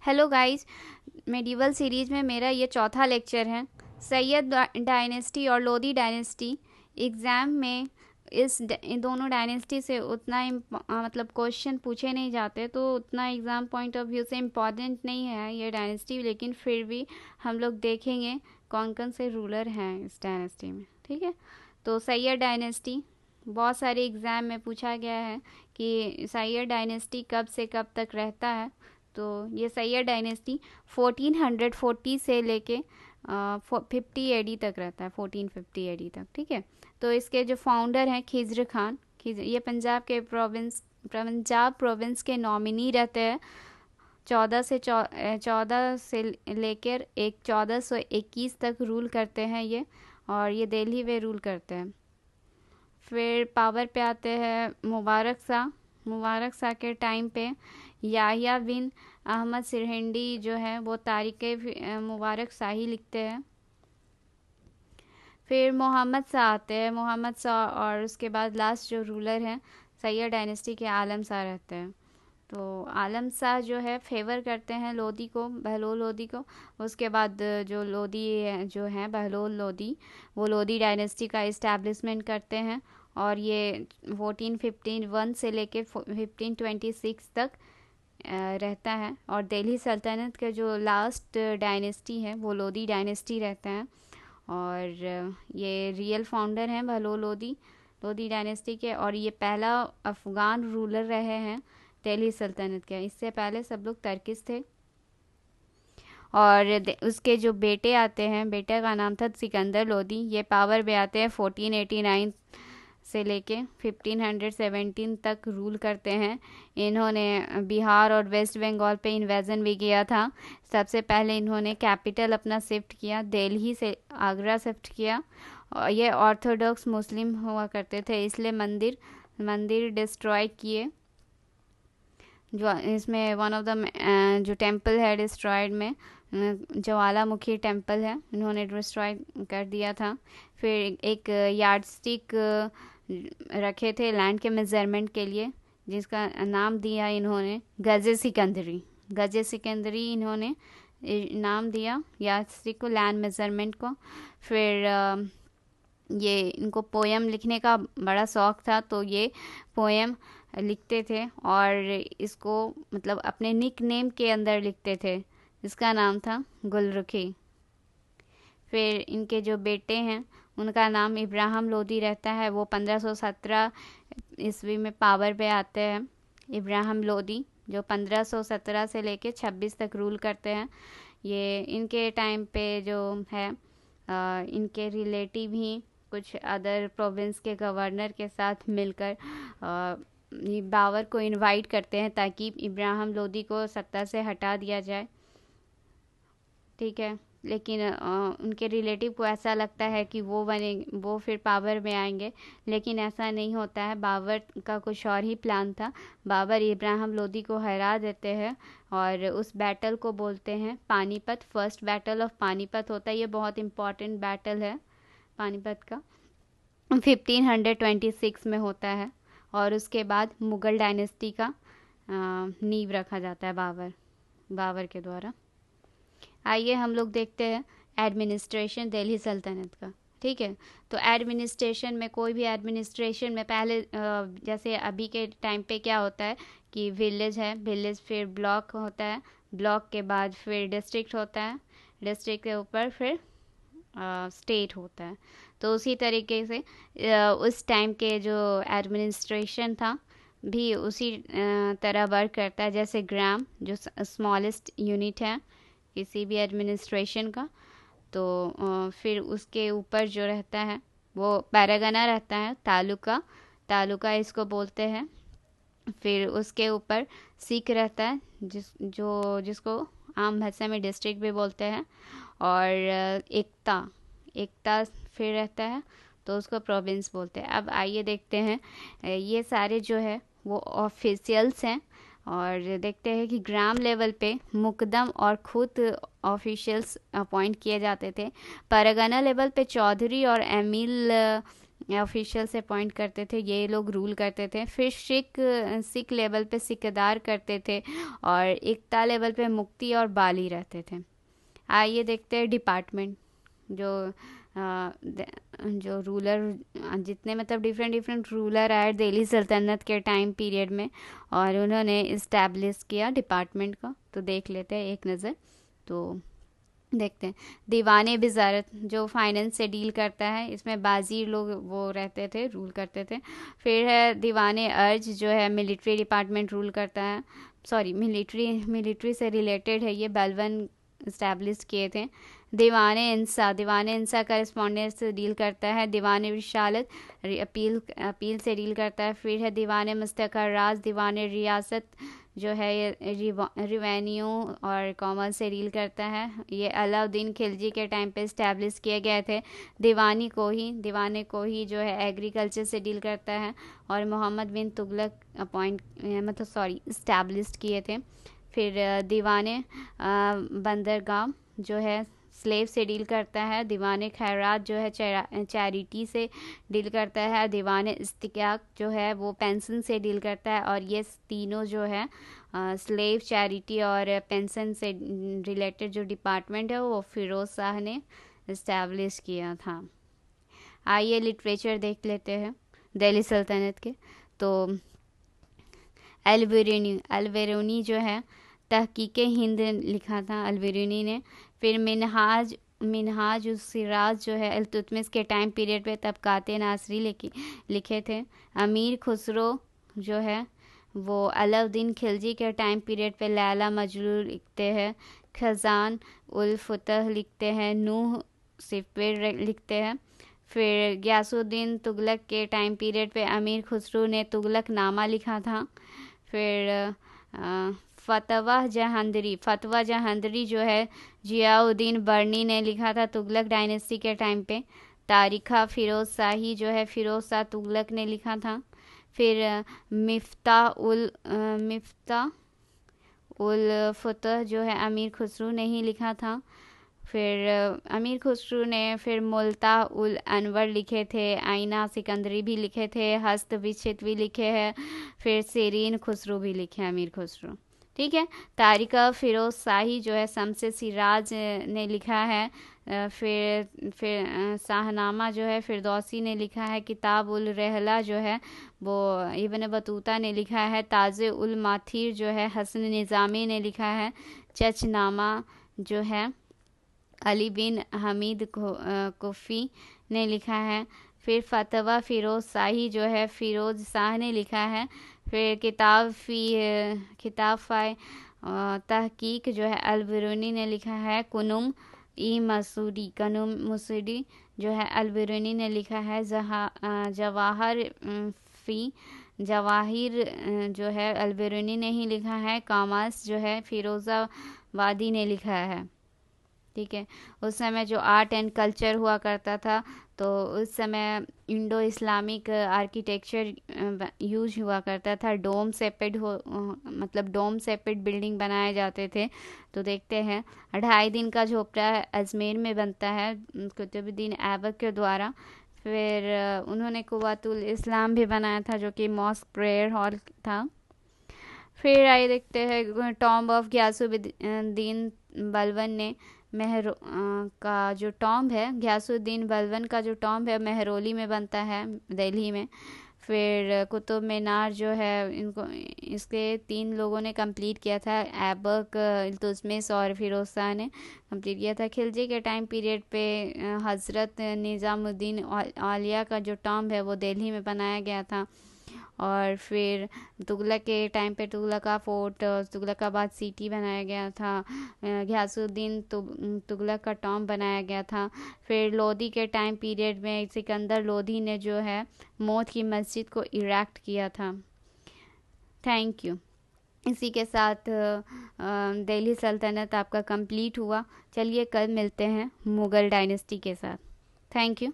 Hello guys, medieval series में मेरा ये चौथा लेक्चर है। सैयद डायनेस्टी और लोदी डायनेस्टी एग्ज़ाम में इन दोनों डायनेस्टी से उतना मतलब क्वेश्चन पूछे नहीं जाते, तो उतना एग्ज़ाम पॉइंट ऑफ व्यू से इम्पॉर्टेंट नहीं है ये डायनेस्टी, लेकिन फिर भी हम लोग देखेंगे कौन कौन से रूलर हैं इस डायनेस्टी में। ठीक है, तो सैयद डायनेस्टी बहुत सारे एग्ज़ाम में पूछा गया है कि सैयद डायनेस्टी कब से कब तक रहता है। तो ये सैयद डायनेस्टी 1440 से लेके 50 एडी तक रहता है, 1450 एडी तक। ठीक है, तो इसके जो फाउंडर हैं खिज्र खान, ये पंजाब प्रोविंस के नॉमिनी रहते हैं। 14 से लेकर 1421 तक रूल करते हैं ये, और ये दिल्ली में रूल करते हैं। फिर पावर पे आते हैं मुबारक शाह के टाइम पे याहिया बिन अहमद सिरहिंदी जो है वो तारीख़ मुबारक शाही लिखते हैं। फिर मोहम्मद शाह आते हैं, मोहम्मद शाह, और उसके बाद लास्ट जो रूलर हैं सैयद डायनेस्टी के आलम शाह रहते हैं। तो आलम शाह जो है फेवर करते हैं लोदी को, बहलोल लोदी को। उसके बाद जो लोदी जो हैं बहलोल लोदी, वो लोदी डायनेस्टी का इस्टेब्लिशमेंट करते हैं, और ये 1451 से लेके 1526 तक रहता है। और दिल्ली सल्तनत का जो लास्ट डायनेस्टी है वो लोदी डायनेस्टी रहता है, और ये रियल फाउंडर हैं बहलोल लोदी डायनेस्टी के, और ये पहला अफ़गान रूलर रहे हैं दिल्ली सल्तनत के। इससे पहले सब लोग तर्किस थे। और उसके जो बेटे आते हैं, बेटे का नाम था सिकंदर लोदी। ये पावर पे आते हैं 1489 से लेके 1517 तक रूल करते हैं। इन्होंने बिहार और वेस्ट बंगाल पे इन्वेजन भी किया था। सबसे पहले इन्होंने कैपिटल अपना शिफ्ट किया, दिल्ली से आगरा शिफ्ट किया। और ये ऑर्थोडॉक्स मुस्लिम हुआ करते थे, इसलिए मंदिर डिस्ट्रॉय किए। जो इसमें वन ऑफ द जो टेम्पल है डिस्ट्रॉयड में ज्वालामुखी टेम्पल है, इन्होंने डिस्ट्रॉय कर दिया था। फिर एक यार्ड स्टिक रखे थे लैंड के मेजरमेंट के लिए, जिसका नाम दिया इन्होंने गजे सिकंदरी इन्होंने नाम दिया यार्ड स्टिक को, लैंड मेजरमेंट को। फिर ये इनको पोएम लिखने का बड़ा शौक़ था, तो ये पोएम लिखते थे और इसको मतलब अपने निक नेम के अंदर लिखते थे, इसका नाम था गुलरुखी। फिर इनके जो बेटे हैं उनका नाम इब्राहिम लोदी रहता है, वो 1517 ईस्वी में पावर पे आते हैं। इब्राहिम लोदी जो 1517 से लेके 26 तक रूल करते हैं। ये इनके टाइम पे जो है इनके रिलेटिव ही कुछ अदर प्रोविंस के गवर्नर के साथ मिलकर बाबर को इनवाइट करते हैं ताकि इब्राहिम लोदी को सत्ता से हटा दिया जाए। ठीक है, लेकिन उनके रिलेटिव को ऐसा लगता है कि वो फिर पावर में आएंगे, लेकिन ऐसा नहीं होता है। बाबर का कुछ और ही प्लान था। बाबर इब्राहिम लोदी को हरा देते हैं, और उस बैटल को बोलते हैं Panipat. First battle of Panipat होता है, ये बहुत इम्पॉर्टेंट बैटल है पानीपत का, 1526 में होता है। और उसके बाद मुग़ल डायनेस्टी का नींव रखा जाता है बाबर के द्वारा। आइए हम लोग देखते हैं एडमिनिस्ट्रेशन दिल्ली सल्तनत का। ठीक है, तो एडमिनिस्ट्रेशन में कोई भी एडमिनिस्ट्रेशन में पहले जैसे अभी के टाइम पे क्या होता है कि विलेज है, विलेज फिर ब्लॉक होता है, ब्लॉक के बाद फिर डिस्ट्रिक्ट होता है, डिस्ट्रिक्ट के ऊपर फिर स्टेट होता है। तो उसी तरीके से उस टाइम के जो एडमिनिस्ट्रेशन था भी उसी तरह वर्क करता है, जैसे ग्राम जो स्मॉलेस्ट यूनिट है किसी भी एडमिनिस्ट्रेशन का। तो फिर उसके ऊपर जो रहता है वो पैरागना रहता है, तालुका इसको बोलते हैं। फिर उसके ऊपर सिख रहता है जिसको आम भाषा में डिस्ट्रिक्ट भी बोलते हैं। और एकता फिर रहता है, तो उसको प्रोविंस बोलते हैं। अब आइए देखते हैं, ये सारे जो है वो ऑफिशियल्स हैं, और देखते हैं कि ग्राम लेवल पे मुकदम और खुद ऑफिशियल्स अपॉइंट किए जाते थे। परगना लेवल पे चौधरी और एमिल ऑफिशियल से अपॉइंट करते थे, ये लोग रूल करते थे। फिर सिख लेवल पे सिकदार करते थे, और एकता लेवल पे मुक्ति और बाली रहते थे। आइए देखते हैं डिपार्टमेंट। जो जो रूलर, जितने मतलब डिफरेंट डिफरेंट रूलर आए दिल्ली सल्तनत के टाइम पीरियड में, और उन्होंने इस्टेब्लिश किया डिपार्टमेंट का। तो देख लेते हैं एक नज़र। तो देखते हैं दीवाने वजारत, जो फाइनेंस से डील करता है, इसमें बाजीर लोग वो रहते थे, रूल करते थे। फिर है दीवाने अर्ज, जो है मिलिट्री डिपार्टमेंट रूल करता है। सॉरी, मिलिट्री से रिलेटेड है ये, बलबन इस्टेब्लिश किए थे। दीवाने इंसा करस्पॉन्डेंस से डील करता है। दीवाने रिसालत अपील से डील करता है। फिर है दीवाने मुस्तकर राज, दीवाने रियासत जो है ये रिवेन्यू और कॉमर्स से डील करता है। ये अलाउद्दीन खिलजी के टाइम पे इस्टेब्लिश किए गए थे। दीवाने को ही जो है एग्रीकल्चर से डील करता है, और मोहम्मद बिन तुगलक इस्टेब्लिश किए थे। फिर दीवाने बंदरगाह जो है स्लेव से डील करता है। दीवाने खैरात जो है चैरिटी से डील करता है। दीवाने इस्तिकाक जो है वो पेंशन से डील करता है। और ये तीनों जो है स्लेव, चैरिटी और पेंशन से रिलेटेड जो डिपार्टमेंट है वो फिरोज शाह ने इस्टेब्लिश किया था। आइए लिटरेचर देख लेते हैं दिल्ली सल्तनत के। तो अलबेरूनी जो है तहकीक हिंद लिखा था अलबेरूनी ने। फिर मिनहाज उस सिराज जो है इल्तुतमिश के टाइम पीरियड पे तबकाते नासरी लिखे थे। अमीर खुसरो जो है वो अलाउद्दीन खिलजी के टाइम पीरियड पे लैला मजनू लिखते हैं। खजान उल फतह लिखते हैं। नूह सिफर लिखते हैं। फिर गयासुद्दीन तुगलक के टाइम पीरियड पे अमीर खुसरो ने तुगलक नामा लिखा था। फिर फतवा जहांदरी जो है जियाउद्दीन बर्नी ने लिखा था तुगलक डायनेस्टी के टाइम पे। तारीखा फिरोज शाही जो है फिरोज शाह तुगलक ने लिखा था। फिर मिफ्ता उल फतह जो है अमीर खुसरो ने ही लिखा था। फिर अमीर खुसरो ने फिर मुल्ता उल अनवर लिखे थे। आईना सिकंदरी भी लिखे थे। हस्त विचित भी लिखे हैं। फिर सेरीन खुसरो भी लिखे हैं अमीर खुसरो। ठीक है। तारिका फिरोज शाही जो है शम्स सिराज ने लिखा है। फिर शाहनामा जो है फिरदौसी ने लिखा है। किताब उल रहला जो है वो इब्न बतूता ने लिखा है। ताज़े उल माथिर जो है हसन निज़ामी ने लिखा है। चचनामा जो है अली बिन हमीद कुफ़ी ने लिखा है। फिर फतवा फिरोज शाही जो है फिरोज शाह ने लिखा है। फिर किताब तहकीक जो है अलबरूनी ने लिखा है। कनुम मसूदी जो है अलबरूनी ने लिखा है। जवाहिर जो है अलबरूनी ने ही लिखा है। कामास जो है फिरोज़ाबादी ने लिखा है। ठीक है। उस समय जो आर्ट एंड कल्चर हुआ करता था, तो उस समय इंडो इस्लामिक आर्किटेक्चर यूज हुआ करता था। डोम सेपेड बिल्डिंग बनाए जाते थे। तो देखते हैं 2.5 दिन का झोपड़ा अजमेर में बनता है कुतुबुद्दीन ऐबक के द्वारा। फिर उन्होंने कुव्वतुल इस्लाम भी बनाया था, जो कि मॉस्क प्रेयर हॉल था। फिर आइए देखते हैं टॉम्ब ऑफ गयासुद्दीन बलबन ने का जो टॉम्ब है, गयासुद्दीन बलबन का जो टॉम्ब है महरौली में बनता है दिल्ली में। फिर कुतुब मीनार जो है इसके 3 लोगों ने कंप्लीट किया था। ऐबक, इल्तुतमिश और फिरोज शाह ने कंप्लीट किया था। खिलजी के टाइम पीरियड पे हज़रत निज़ामुद्दीन औलिया का जो टॉम्ब है वो दिल्ली में बनाया गया था। और फिर तुगलक के टाइम पे तुगलका फोर्ट, तुगलकाबाद सिटी बनाया गया था। गयासुद्दीन तुगलक का टॉम्ब बनाया गया था। फिर लोदी के टाइम पीरियड में सिकंदर लोदी ने जो है मौत की मस्जिद को इरेक्ट किया था। Thank you. इसी के साथ दिल्ली सल्तनत आपका कंप्लीट हुआ। चलिए कल मिलते हैं मुग़ल डायनेस्टी के साथ। Thank you.